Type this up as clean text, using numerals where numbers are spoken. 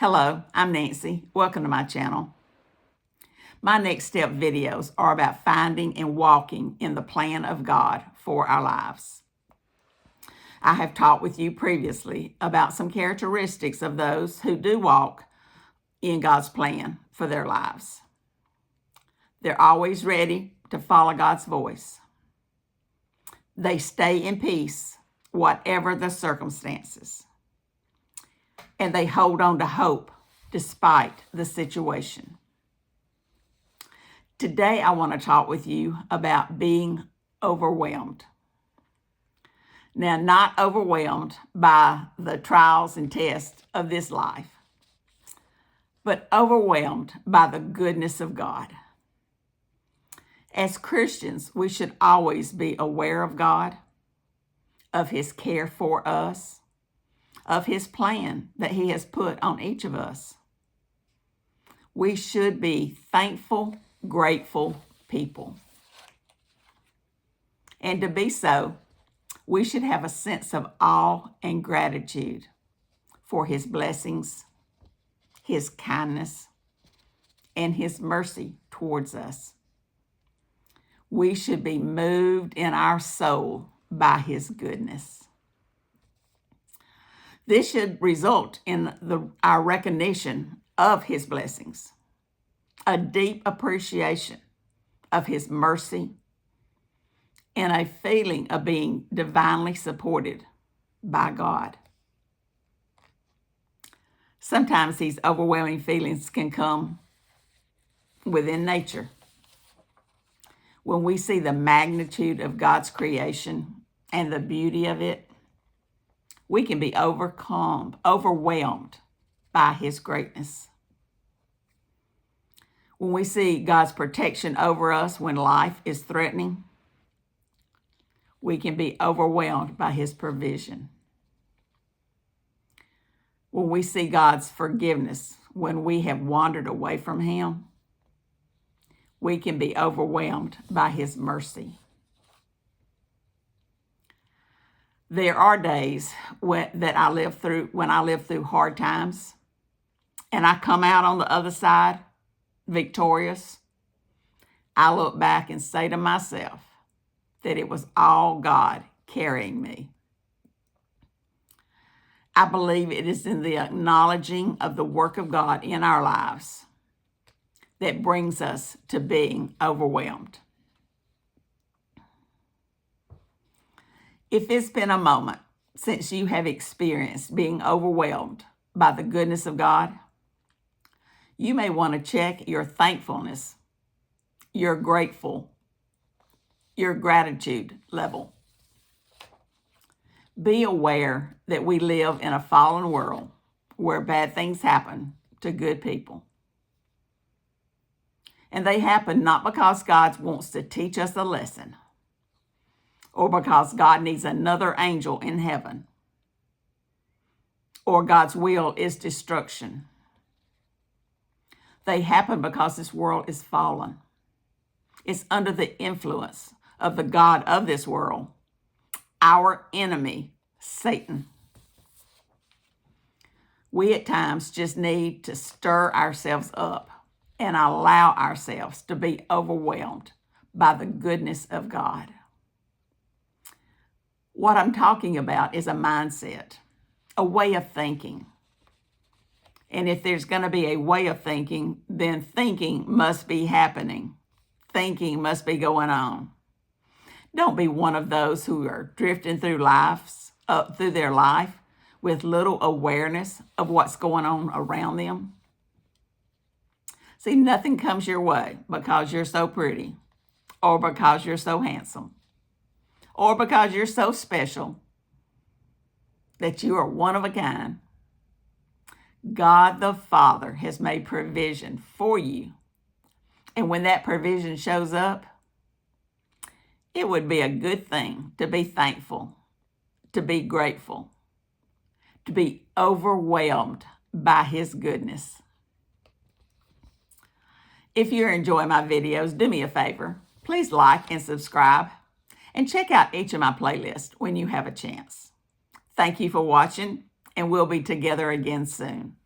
Hello, I'm Nancy. Welcome to my channel. My next step videos are about finding and walking in the plan of God for our lives. I have talked with you previously about some characteristics of those who do walk in God's plan for their lives. They're always ready to follow God's voice. They stay in peace, whatever the circumstances. And they hold on to hope despite the situation. Today, I want to talk with you about being overwhelmed. Now, not overwhelmed by the trials and tests of this life, but overwhelmed by the goodness of God. As Christians, we should always be aware of God, of His care for us, of His plan that He has put on each of us. We should be thankful, grateful people. And to be so, we should have a sense of awe and gratitude for His blessings, His kindness, and His mercy towards us. We should be moved in our soul by His goodness. This should result in our recognition of His blessings, a deep appreciation of His mercy, and a feeling of being divinely supported by God. Sometimes these overwhelming feelings can come within nature. When we see the magnitude of God's creation and the beauty of it, we can be overwhelmed by His greatness. When we see God's protection over us when life is threatening, we can be overwhelmed by His provision. When we see God's forgiveness when we have wandered away from Him, we can be overwhelmed by His mercy. There are days when I live through hard times, and I come out on the other side victorious. I look back and say to myself that it was all God carrying me. I believe it is in the acknowledging of the work of God in our lives that brings us to being overwhelmed. If it's been a moment since you have experienced being overwhelmed by the goodness of God, you may want to check your thankfulness, your gratitude level. Be aware that we live in a fallen world where bad things happen to good people. And they happen not because God wants to teach us a lesson, or because God needs another angel in heaven, or God's will is destruction. They happen because this world is fallen. It's under the influence of the God of this world, our enemy, Satan. We at times just need to stir ourselves up and allow ourselves to be overwhelmed by the goodness of God. What I'm talking about is a mindset, a way of thinking. And if there's going to be a way of thinking, then thinking must be happening. Thinking must be going on. Don't be one of those who are drifting through their life with little awareness of what's going on around them. See, nothing comes your way because you're so pretty, or because you're so handsome, or because you're so special that you are one of a kind. God the Father has made provision for you. And when that provision shows up, it would be a good thing to be thankful, to be grateful, to be overwhelmed by His goodness. If you're enjoying my videos, do me a favor. Please like and subscribe, and check out each of my playlists when you have a chance. Thank you for watching, and we'll be together again soon.